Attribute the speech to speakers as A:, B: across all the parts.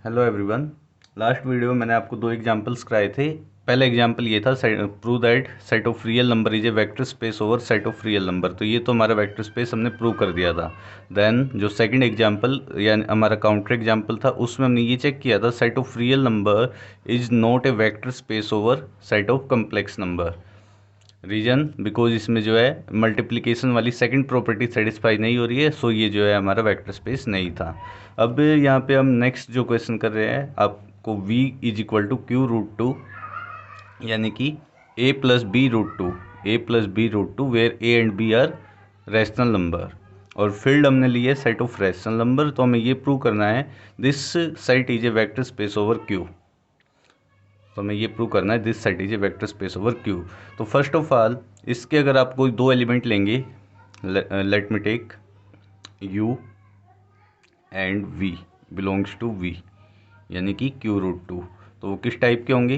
A: Hello everyone. Last video में मैंने आपको दो एग्जांपल्स कराए थे। पहला एग्जांपल ये था, prove that set of real number is a vector space over set of real number. तो ये तो हमारा वेक्टर स्पेस हमने प्रूव कर दिया था। देन जो सेकंड एग्जांपल यानी हमारा काउंटर एग्जांपल था, उसमें हमने ये चेक किया था set of real number is not a vector space over set of complex number. Reason because इसमें जो है मल्टीप्लिकेशन वाली सेकंड प्रॉपर्टी सेटिस्फाई नहीं हो रही है, सो ये जो है हमारा वेक्टर स्पेस नहीं था। अब यहाँ पे हम नेक्स्ट जो क्वेश्चन कर रहे हैं, आपको v is equal to Q root two, यानी कि a plus B root two, a plus B root two where a and b are rational number, और फील्ड हमने ली है सेट ऑफ रैशनल नंबर। तो हमें ये प्रूव करना है this set is a vector space over q। तो हमें ये प्रूव करना है this set is a vector space over Q. तो फर्स्ट ऑफ ऑल इसके अगर आप कोई दो एलिमेंट लेंगे, let me take u and v belongs to v, यानी कि q रूट टू, तो वो किस टाइप के होंगे?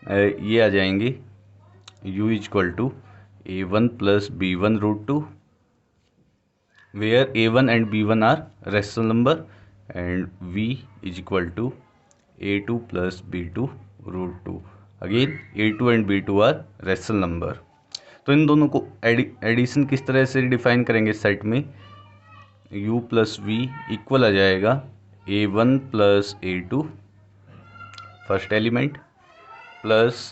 A: ये आ जाएंगे u is equal to a1 plus B one root two, where a1 and b1 are rational number, and v is equal to a2 plus b2 root two, again a2 and b2 are rational number. तो इन दोनों को addition किस तरह से define करेंगे set में? u plus we equal आ जाएगा a1 plus a2 first element plus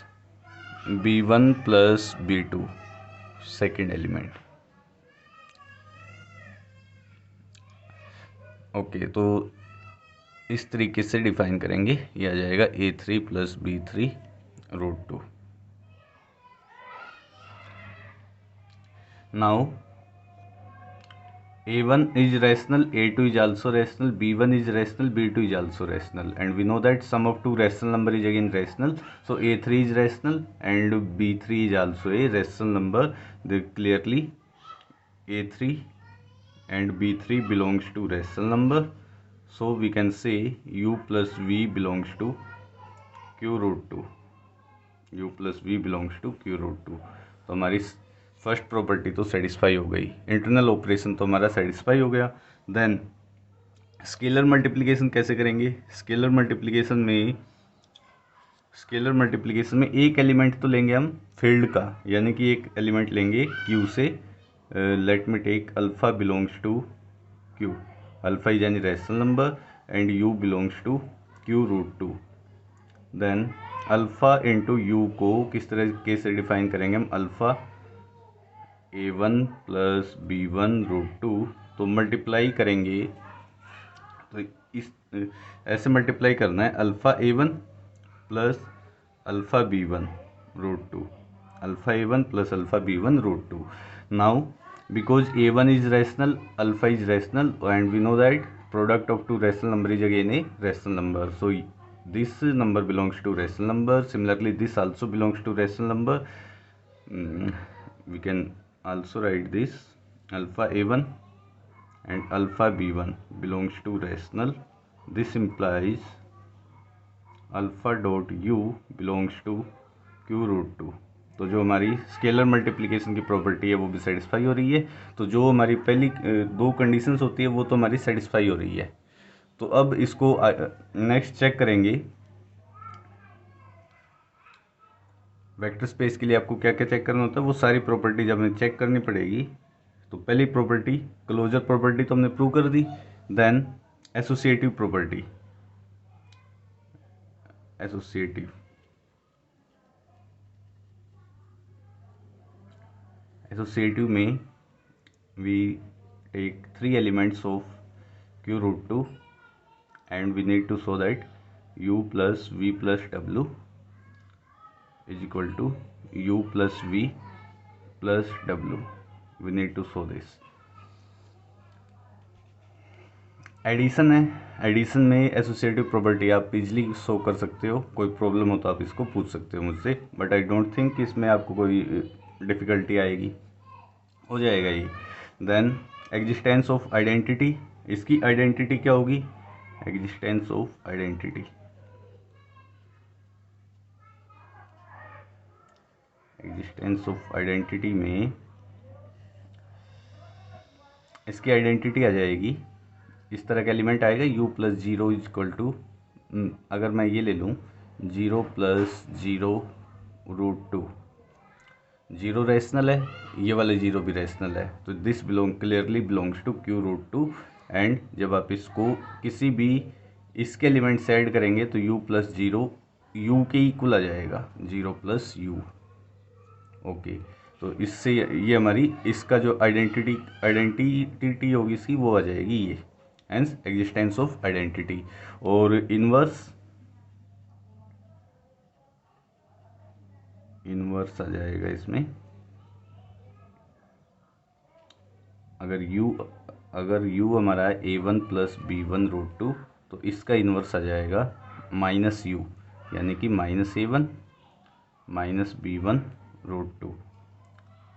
A: b1 plus b2 second element. Okay, तो इस तरीके से डिफाइन करेंगे, ये आ जाएगा a3 plus b3 root two. Now a1 is rational, a2 is also rational, b1 is rational, b2 is also rational, and we know that sum of two rational number is again rational, so a3 is rational and b3 is also a rational number. They clearly a3 and b3 belongs to rational number, so we can say u plus v belongs to q root 2, u plus v belongs to q root 2। तो हमारी first property तो satisfy हो गई, internal operation तो हमारा satisfy हो गया। Then scalar multiplication कैसे करेंगे? स्केलर मल्टीप्लिकेशन में एक एलिमेंट तो लेंगे हम फील्ड का, यानी कि एक एलिमेंट लेंगे q से, let me take alpha belongs to q, alpha is यानी rational number and u belongs to q root two. Then alpha into U को किस तरीके से डिफाइन करेंगे हम? Alpha a1 plus b1 root two, तो मल्टीप्लाई करेंगे, तो इस ऐसे मल्टीप्लाई करना है alpha a1 plus alpha b1 root two, alpha a1 plus alpha b1 root two. Now because a1 is rational, alpha is rational, and we know that product of two rational number is again a rational number, so this number belongs to rational number. Similarly this also belongs to rational number. We can also write this alpha a1 and alpha b1 belongs to rational. This implies alpha dot u belongs to q root 2। तो जो हमारी scalar multiplication की property है वो भी satisfy हो रही है। तो जो हमारी पहली दो कंडीशंस होती है वो तो हमारी सेटिस्फाई हो रही है। तो अब इसको नेक्स्ट चेक करेंगे। वेक्टर स्पेस के लिए आपको क्या क्या चेक करना होता है, वो सारी प्रॉपर्टी जब हमें चेक करनी पड़ेगी। तो पहली प्रॉपर्टी क्लोजर प्रॉपर्टी तो हमने प्रूव कर दी। देन एसोसिएटिव प्रॉपर्टी, एसोसिएटिव में we take three elements of q root two and we need to show that u plus v plus w is equal to u plus v plus w. We need to show this. Addition है, addition में associative property आप easily show कर सकते हो, कोई problem हो तो आप इसको पूछ सकते हो मुझसे, बट आई डोंट थिंक इसमें आपको कोई डिफ़िकल्टी आएगी, हो जाएगा ये। देन एग्जिस्टेंस ऑफ आइडेंटिटी, इसकी आइडेंटिटी क्या होगी? Existence of identity, existence of identity में इसकी आइडेंटिटी आ जाएगी, इस तरह का एलिमेंट आएगा u plus zero is equal to अगर मैं ये ले लूँ 0 प्लस 0 रूट 2, 0 रैशनल है, ये वाले 0 भी रैशनल है, तो this clearly belongs to Q root 2। एंड जब आप इसको किसी भी इसके एलिमेंट से ऐड करेंगे तो u प्लस 0 u के इक्वल आ जाएगा, 0 प्लस u। ओके, तो इससे ये हमारी इसका जो आइडेंटिटी होगी इसकी वो आ जाएगी ये, हेंस एग्जिस्टेंस ऑफ आइडेंटिटी। और इनवर्स आ जाएगा इसमें, अगर u हमारा है a1 प्लस b1 रूट 2, तो इसका इन्वर्स आ जाएगा माइनस u, यानी कि minus a1 minus b1 root 2।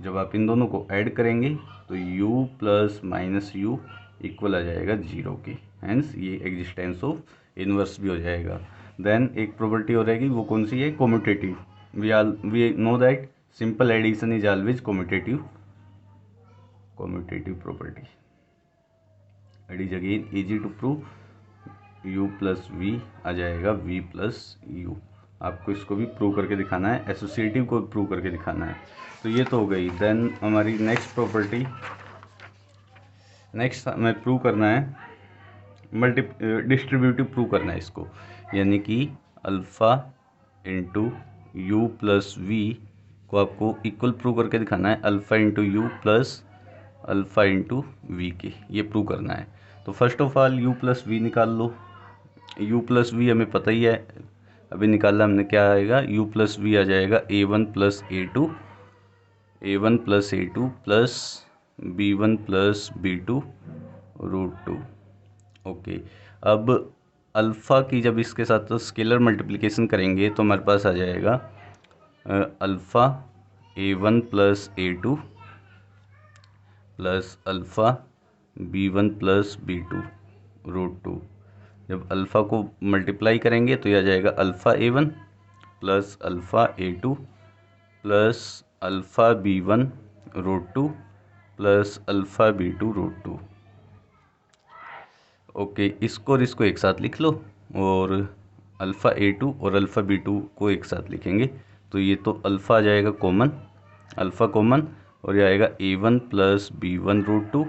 A: जब आप इन दोनों को ऐड करेंगे तो u plus minus u equal आ जाएगा 0 के, हेंस ये एग्जिस्टेंस ऑफ इन्वर्स भी हो जाएगा। देन एक प्रॉपर्टी हो रहेगी, वो कौन सी है, commutative. We know that simple addition is always commutative property. It is again easy to prove, u plus v आ जाएगा v प्लस u। आपको इसको भी प्रूव करके दिखाना है, एसोसिएटिव को प्रूव करके दिखाना है। तो ये तो हो गई। देन हमारी नेक्स्ट प्रॉपर्टी, नेक्स्ट हमें प्रूव करना है डिस्ट्रीब्यूटिव प्रूव करना है इसको, यानी कि alpha into u plus v को आपको इक्वल प्रूव करके दिखाना है alpha into u plus alpha into v के, ये प्रूव करना है। तो first of all u plus v निकाल लो। u प्लस वी हमें पता ही है, अभी निकाला हमने, क्या आएगा, u प्लस वी आ जाएगा a1 plus a2 plus b1 plus b2 root 2। Okay, अब अल्फ़ा की जब इसके साथ तो स्केलर मल्टीप्लिकेशन करेंगे तो हमारे पास आ जाएगा alpha a1 plus a2 plus alpha b1 plus b2 root 2। जब अल्फ़ा को मल्टीप्लाई करेंगे तो यह आ जाएगा alpha a1 plus alpha a2 plus alpha b1 root 2 plus alpha b2 root 2। Okay, इसको और इसको एक साथ लिख लो, और अल्फ़ा a2 और अल्फ़ा b2 को एक साथ लिखेंगे तो ये तो अल्फ़ा आ जाएगा कॉमन, अल्फ़ा कॉमन, और ये आएगा a1 plus b1 root 2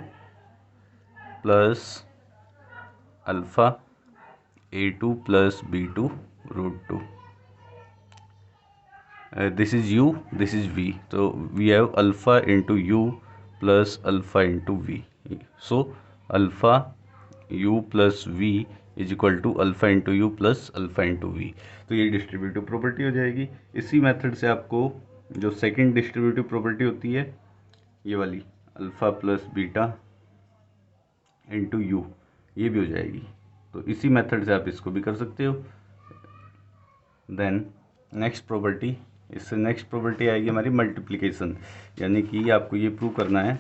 A: plus alpha a2 plus b2 root 2। This is u, this is v, तो we have alpha into u plus alpha into v. So alpha u plus v is equal to alpha into u plus alpha into v. तो ये distributive property हो जाएगी। इसी method से आपको जो second distributive property होती है, ये वाली alpha plus beta into you, ये भी हो जाएगी। तो इसी मेथड से आप इसको भी कर सकते हो। देन नेक्स्ट प्रॉपर्टी, इससे नेक्स्ट प्रॉपर्टी आएगी हमारी मल्टीप्लिकेशन, यानी कि आपको ये प्रूव करना है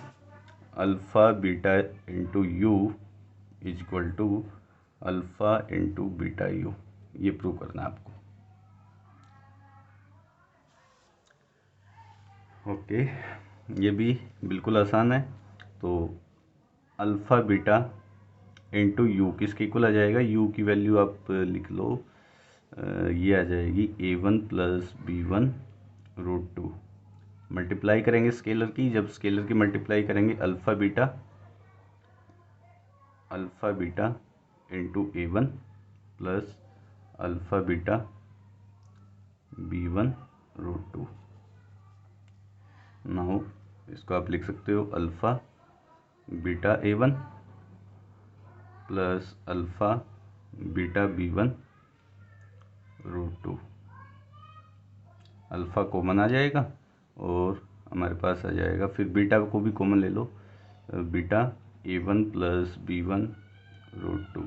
A: alpha beta into u is equal to alpha into beta u, ये प्रूव करना है आपको। ओके, ये भी बिल्कुल आसान है। तो अल्फ़ा बीटा इंटू यू किसके इक्वल आ जाएगा, यू की वैल्यू आप लिख लो, ये आ जाएगी a1 plus b1 root 2। Multiply करेंगे स्केलर की, जब स्केलर की मल्टीप्लाई करेंगे alpha beta into a1 plus alpha beta b1 root 2। Now इसको आप लिख सकते हो alpha beta a1 plus alpha beta b1 root 2। Alpha common आ जाएगा और हमारे पास आ जाएगा, फिर बीटा को भी कॉमन ले लो, beta a1 plus b1 root 2।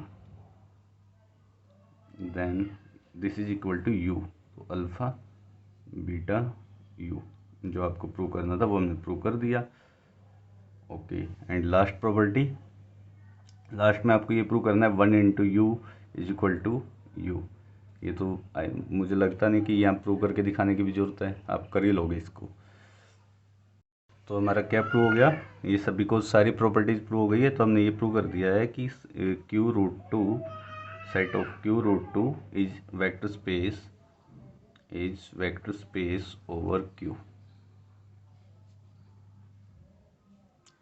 A: Then this is equal to U, तो अल्फ़ा बीटा यू, जो आपको प्रूव करना था वो हमने प्रूव कर दिया। Okay, and last property, last में आपको ये प्रूव करना है 1 into u is equal to u. ये तो मुझे लगता नहीं कि यहाँ प्रूव करके दिखाने की भी ज़रूरत है, आप कर ही लोगे इसको। तो हमारा क्या प्रूव हो गया, ये सभी को सारी प्रॉपर्टीज़ प्रूव हो गई है। तो हमने ये प्रूव कर दिया है कि Q root 2 set of Q root 2 is vector space over Q।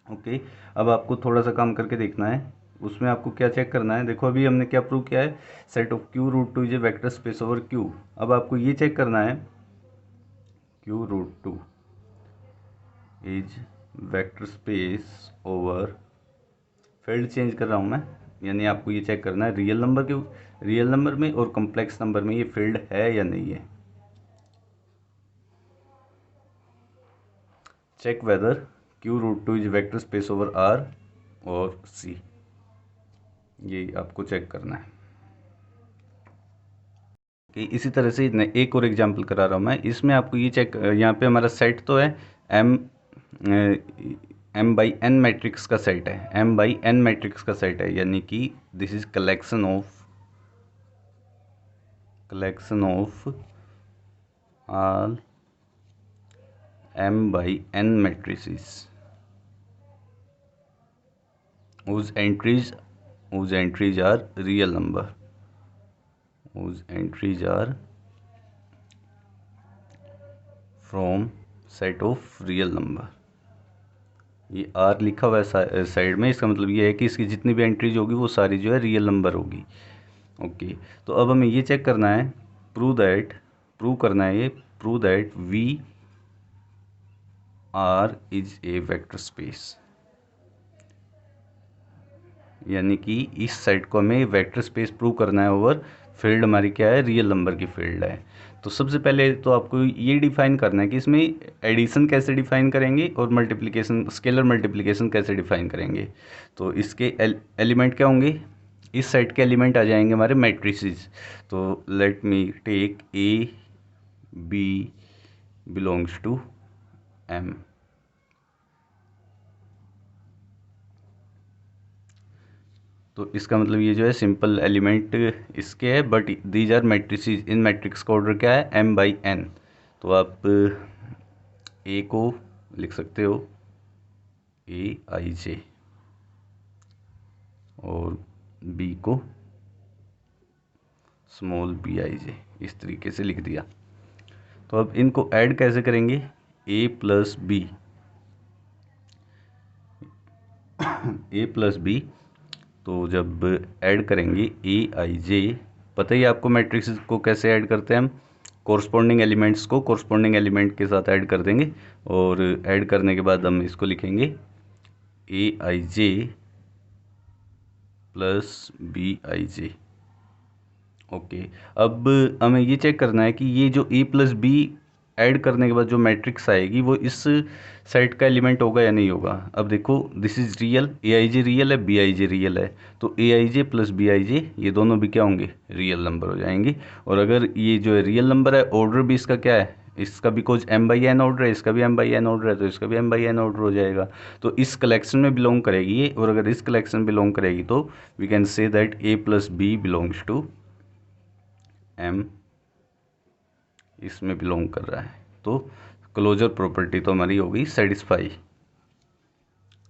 A: Okay, अब आपको थोड़ा सा काम करके देखना है। उसमें आपको क्या चेक करना है, देखो अभी हमने क्या प्रूव किया है, set of Q root 2 is a vector space over Q। अब आपको ये चेक करना है Q root 2 is vector space over, field change कर रहा हूँ मैं, यानी आपको ये चेक करना है रियल नंबर में और कॉम्प्लेक्स नंबर में ये फील्ड है या नहीं है। Check whether Q root 2 is vector space over R और C, ये आपको चेक करना है कि इसी तरह से एक और एग्जांपल करा रहा हूँ मैं। इसमें आपको ये चेक, यहाँ पे हमारा सेट तो है M/N मैट्रिक्स का सेट है, M/N मैट्रिक्स का सेट है, यानी कि this is collection of all M/N matrices whose entries are real number, whose entries are from set of real number। ये R लिखा हुआ है साइड में, इसका मतलब ये है कि इसकी जितनी भी एंट्रीज होगी वो सारी जो है रियल नंबर होगी। ओके, तो अब हमें ये चेक करना है, प्रूव करना है ये, prove that V R is a vector space, यानी कि इस सेट को हमें वेक्टर स्पेस प्रूव करना है ओवर फील्ड हमारी क्या है, रियल नंबर की फील्ड है। तो सबसे पहले तो आपको ये डिफाइन करना है कि इसमें एडिशन कैसे डिफाइन करेंगे और मल्टीप्लिकेशन, स्केलर मल्टीप्लिकेशन कैसे डिफाइन करेंगे। तो इसके एलिमेंट क्या होंगे, इस सेट के एलिमेंट आ जाएंगे हमारे मैट्रिसेस। तो let me take A B belongs to M। तो इसका मतलब ये जो है सिंपल एलिमेंट इसके है, बट दीज आर मैट्रिसेस, इन मैट्रिक्स का ऑर्डर क्या है, M/N। तो आप A को लिख सकते हो AIJ और B को स्मॉल BIJ, इस तरीके से लिख दिया। तो अब इनको ऐड कैसे करेंगे, A प्लस B, तो जब ऐड करेंगे AIJ, पता ही आपको मैट्रिक्स को कैसे ऐड करते हैं हम, कोरस्पॉन्डिंग एलिमेंट्स को कोरस्पॉन्डिंग एलिमेंट के साथ ऐड कर देंगे, और ऐड करने के बाद हम इसको लिखेंगे AIJ प्लस BIJ। ओके, अब हमें ये चेक करना है कि ये जो A प्लस B ऐड करने के बाद जो मैट्रिक्स आएगी वो इस सेट का एलिमेंट होगा या नहीं होगा। अब देखो this is real, AIJ real है, BIJ रियल है, तो AIJ प्लस BIJ ये दोनों भी क्या होंगे, रियल नंबर हो जाएंगे। और अगर ये जो है रियल नंबर है, ऑर्डर भी इसका क्या है, इसका भी कुछ M/N ऑर्डर है, इसका भी M/N ऑर्डर है, तो इसका भी M/N ऑर्डर हो जाएगा। तो इस कलेक्शन में बिलोंग करेगी ये, और अगर इस कलेक्शन में बिलोंग करेगी तो we can say that A plus B belongs to M, इसमें बिलोंग कर रहा है। तो क्लोजर प्रॉपर्टी तो हमारी हो गई satisfy,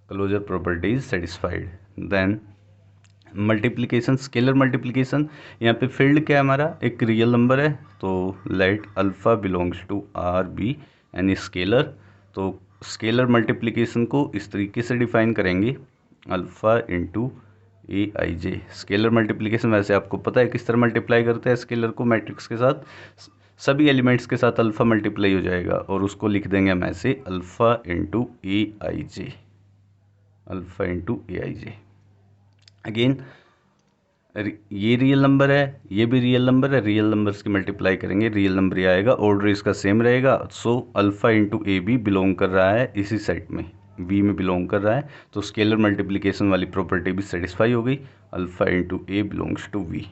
A: closure property is satisfied. Then multiplication, scalar multiplication, यहाँ पे फील्ड क्या है हमारा, एक रियल नंबर है, तो let alpha belongs to RB any scalar. तो स्केलर मल्टीप्लिकेशन को इस तरीके से डिफाइन करेंगे, alpha into AIJ। Scalar multiplication वैसे आपको पता है किस तरह मल्टीप्लाई करते हैं स्केलर को, मैट्रिक्स के साथ, सभी एलिमेंट्स के साथ अल्फ़ा मल्टीप्लाई हो जाएगा, और उसको लिख देंगे हम ऐसे, alpha into AIJ, alpha into AIJ। Again ये रियल नंबर है, ये भी रियल नंबर है, रियल नंबर्स की मल्टीप्लाई करेंगे, रियल नंबर ही आएगा, ऑर्डर इसका सेम रहेगा। सो अल्फ़ा इंटू AB बिलोंग कर रहा है इसी सेट में, V में बिलोंग कर रहा है, तो स्केलर मल्टीप्लिकेशन वाली प्रॉपर्टी भी सेटिस्फाई हो गई, alpha into A belongs to V।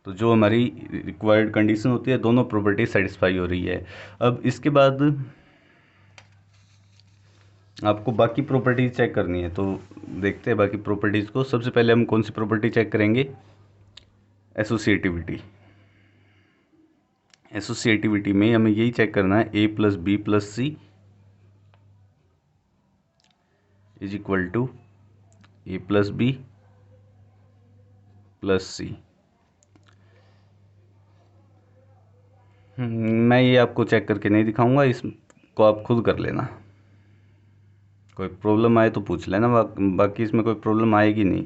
A: तो जो हमारी रिक्वायर्ड कंडीशन होती है, दोनों प्रॉपर्टी सेटिस्फाई हो रही है। अब इसके बाद आपको बाकी प्रॉपर्टीज चेक करनी है, तो देखते हैं बाकी प्रॉपर्टीज़ को। सबसे पहले हम कौन सी प्रॉपर्टी चेक करेंगे, एसोसिएटिविटी। एसोसिएटिविटी में हमें यही चेक करना है, A plus B plus C is equal to A plus B plus C. मैं ये आपको चेक करके नहीं दिखाऊंगा, इसको आप खुद कर लेना। कोई प्रॉब्लम आए तो पूछ लेना, बाकी इसमें कोई प्रॉब्लम आएगी नहीं।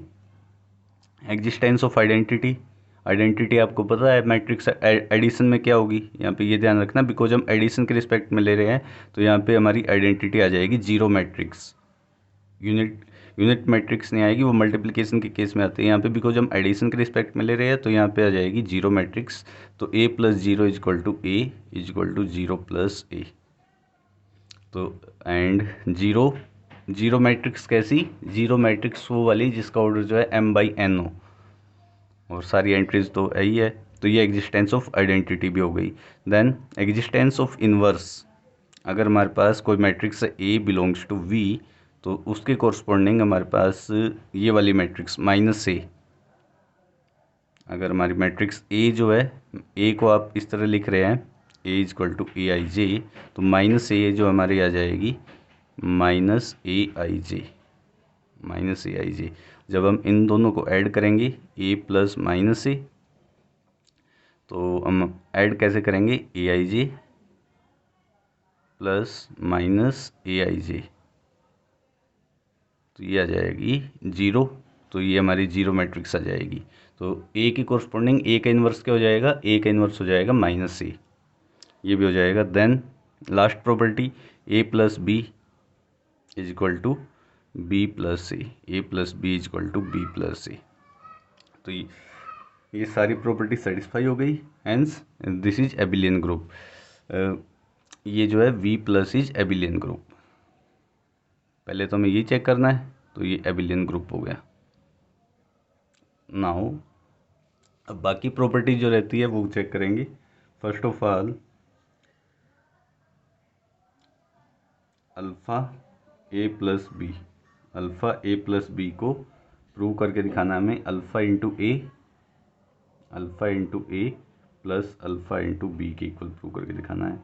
A: एग्जिस्टेंस ऑफ आइडेंटिटी, आइडेंटिटी आपको पता है मैट्रिक्स एडिशन में क्या होगी, यहाँ पे ये ध्यान रखना, बिकॉज हम एडिशन के रिस्पेक्ट में ले रहे हैं तो यहाँ पे हमारी आइडेंटिटी आ जाएगी जीरो मैट्रिक्स। यूनिट मैट्रिक्स नहीं आएगी, वो मल्टीप्लिकेशन के केस में आते हैं। यहाँ पे बिकॉज हम एडिशन के रिस्पेक्ट में ले रहे हैं तो यहाँ पे आ जाएगी जीरो मैट्रिक्स। तो a plus zero is equal to A is equal to zero plus A. तो एंड जीरो मैट्रिक्स कैसी, जीरो मैट्रिक्स वो वाली जिसका ऑर्डर जो है m/n हो, और सारी एंट्रीज तो यही है। तो ये एग्जिस्टेंस ऑफ आइडेंटिटी भी हो गई। देन एग्जिस्टेंस ऑफ इनवर्स, अगर हमारे पास कोई matrix A belongs to V तो उसके कोरस्पॉन्डिंग हमारे पास ये वाली मैट्रिक्स माइनस ए, अगर हमारी मैट्रिक्स ए जो है, ए को आप इस तरह लिख रहे हैं ए इजक्वल टू ए आई जे, तो माइनस ए जो हमारी आ जाएगी minus A I J, minus A I जे। जब हम इन दोनों को ऐड करेंगे ए प्लस माइनस ए, तो हम ऐड कैसे करेंगे ए I J plus minus A I जे, तो ये आ जाएगी जीरो। तो ये हमारी जीरो मैट्रिक्स आ जाएगी। तो ए की कोरस्पॉन्डिंग ए का इन्वर्स क्या हो जाएगा, ए का इन्वर्स हो जाएगा माइनस ए, ये भी हो जाएगा। Then last property A plus B is equal to B plus A plus B is equal to B plus A. तो ये सारी प्रॉपर्टी सेटिस्फाई हो गई, hence this is abelian group. ये जो है V plus is abelian group. पहले तो हमें ये चेक करना है, तो ये एबिलियन ग्रुप हो गया। नाउ अब बाकी प्रॉपर्टी जो रहती है वो चेक करेंगे। First of all alpha A plus B, alpha A plus B को प्रूव करके दिखाना है हमें। Alpha into A plus alpha into B के इक्वल प्रूव करके दिखाना है।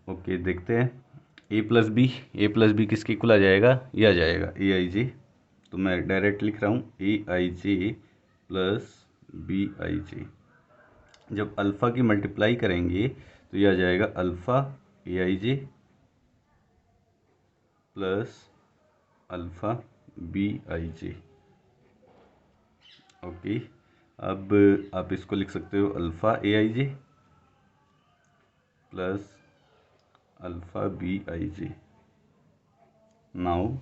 A: ओके देखते हैं। ए प्लस बी किसके इक्वल आ जाएगा, ये आ जाएगा ए आई जे। तो मैं डायरेक्ट लिख रहा हूँ ए I J plus B I जे। जब अल्फ़ा की मल्टीप्लाई करेंगे तो ये आ जाएगा alpha A I J plus alpha B I J. Okay, अब आप इसको लिख सकते हो alpha A I J plus alpha B I J. Now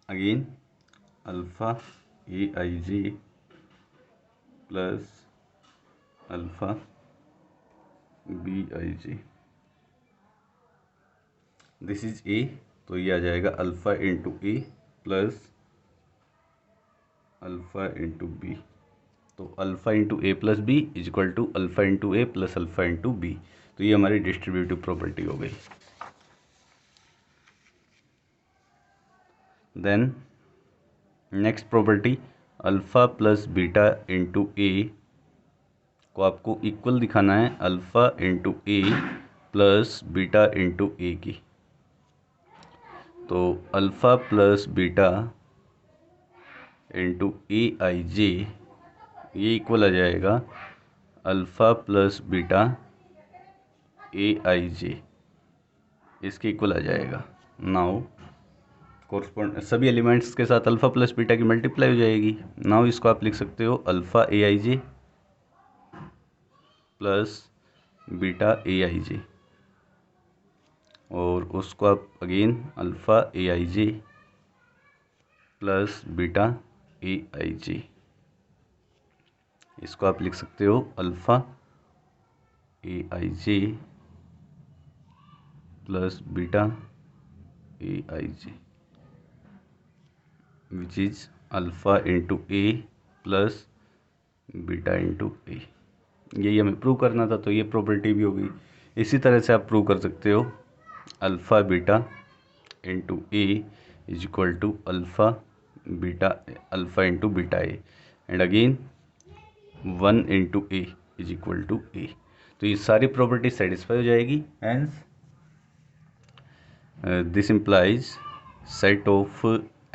A: again alpha A I J plus alpha B I J, this is A. तो ये आ जाएगा alpha into A plus alpha into B. तो alpha into A plus B is equal to alpha into A plus alpha into B. तो ये हमारी distributive property हो गई। Then next property alpha plus beta into A को आपको equal दिखाना है alpha into A plus beta into A की। तो alpha plus beta into A I J, ये इक्वल आ जाएगा alpha plus beta A I J, इसके इक्वल आ जाएगा। नाउ कोरस्पॉन्ड सभी एलिमेंट्स के साथ अल्फ़ा प्लस बीटा की मल्टीप्लाई हो जाएगी। नाउ इसको आप लिख सकते हो alpha A I J plus beta A I J, और उसको आप again alpha A I J plus beta A I J, इसको आप लिख सकते हो alpha A I J plus beta A I J, which is alpha into A plus beta into A. यही हमें प्रूव करना था, तो ये प्रॉपर्टी भी होगी। इसी तरह से आप प्रूव कर सकते हो alpha beta into A is equal to alpha beta alpha into beta A, and again 1 into A is equal to A. तो ये सारी प्रॉपर्टी सेटिस्फाई हो जाएगी, hence this implies set of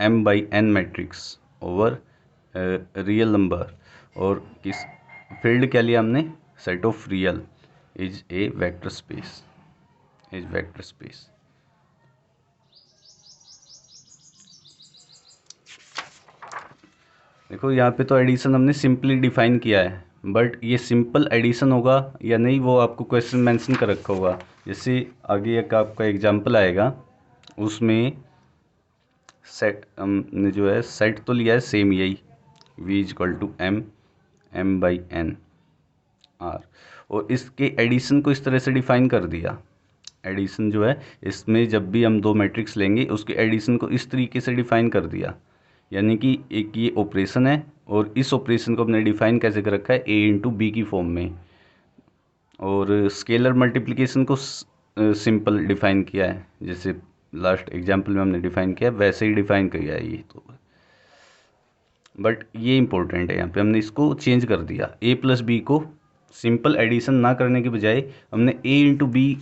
A: m by n matrix over real number, और किस field क्या लिया हमने, set of real is a vector space, is vector space. देखो यहाँ पे तो एडिशन हमने सिंपली डिफाइन किया है, बट ये सिंपल एडिशन होगा या नहीं वो आपको क्वेश्चन मेंशन कर रखा होगा। जैसे आगे एक आपका एग्जांपल आएगा, उसमें सेट हमने जो है सेट तो लिया है सेम यही, v equal to m by n r, और इसके एडिशन को इस तरह से डिफाइन कर दिया। एडिशन जो है इसमें जब भी हम दो मैट्रिक्स लेंगे उसके एडिशन को इस तरीके से डिफाइन कर दिया, यानी कि एक ये ऑपरेशन है और इस ऑपरेशन को हमने डिफाइन कैसे कर रखा है, a इंटू बी की फॉर्म में, और स्केलर मल्टीप्लिकेशन को सिंपल डिफाइन किया है, जैसे लास्ट एग्जांपल में हमने डिफाइन किया वैसे ही डिफाइन किया है ये तो। बट ये इंपॉर्टेंट है, यहाँ पे हमने इसको चेंज कर दिया, a प्लस बी को सिंपल एडिशन ना करने के बजाय हमने a इंटू बी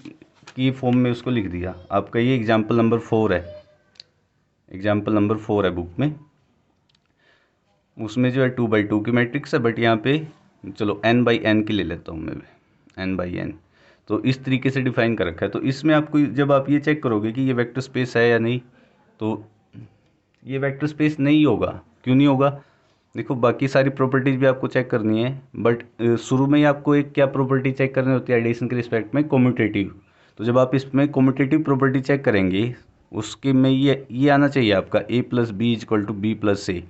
A: की फॉर्म में उसको लिख दिया। आपका ये एग्जाम्पल नंबर 4 है, एग्जाम्पल नंबर 4 है बुक में, उसमें जो है 2 बाई 2 की मैट्रिक्स है, बट यहाँ पे चलो n बाई n की ले लेता हूँ मैं भी, n बाई n, तो इस तरीके से डिफाइन कर रखा है। तो इसमें आपको जब आप ये चेक करोगे कि ये वेक्टर स्पेस है या नहीं, तो ये वेक्टर स्पेस नहीं होगा। क्यों नहीं होगा, देखो बाकी सारी प्रॉपर्टीज भी आपको चेक करनी है, बट शुरू में ही आपको एक क्या प्रॉपर्टी चेक करनी होती है एडिशन के रिस्पेक्ट में, कम्यूटेटिव। तो जब आप इसमें कम्यूटेटिव प्रॉपर्टी चेक करेंगे उसके में ये आना चाहिए आपका a plus B equal to B plus A,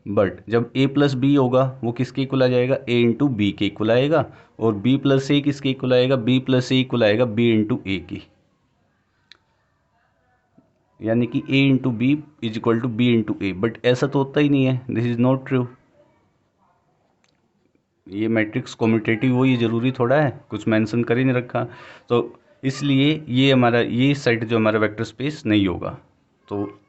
A: but जब a प्लस बी होगा वो किसके इक्वल आ जाएगा, a इंटू बी के इक्वल आएगा, और b प्लस ए किसके इक्वल आएगा, b प्लस ए इक्वल आएगा b इंटू ए की, यानी कि a into B is equal to B into A, but ऐसा तो होता ही नहीं है, दिस इज नॉट ट्रू। ये मैट्रिक्स कम्यूटेटिव हो, ये ज़रूरी थोड़ा है, कुछ मेंशन कर ही नहीं रखा, तो इसलिए ये हमारा ये सेट जो हमारा वेक्टर स्पेस नहीं होगा। तो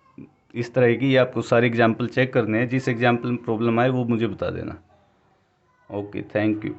A: इस तरह की आपको सारे एग्जाम्पल चेक करने हैं, जिस एग्जाम्पल में प्रॉब्लम आए वो मुझे बता देना। Okay, thank you.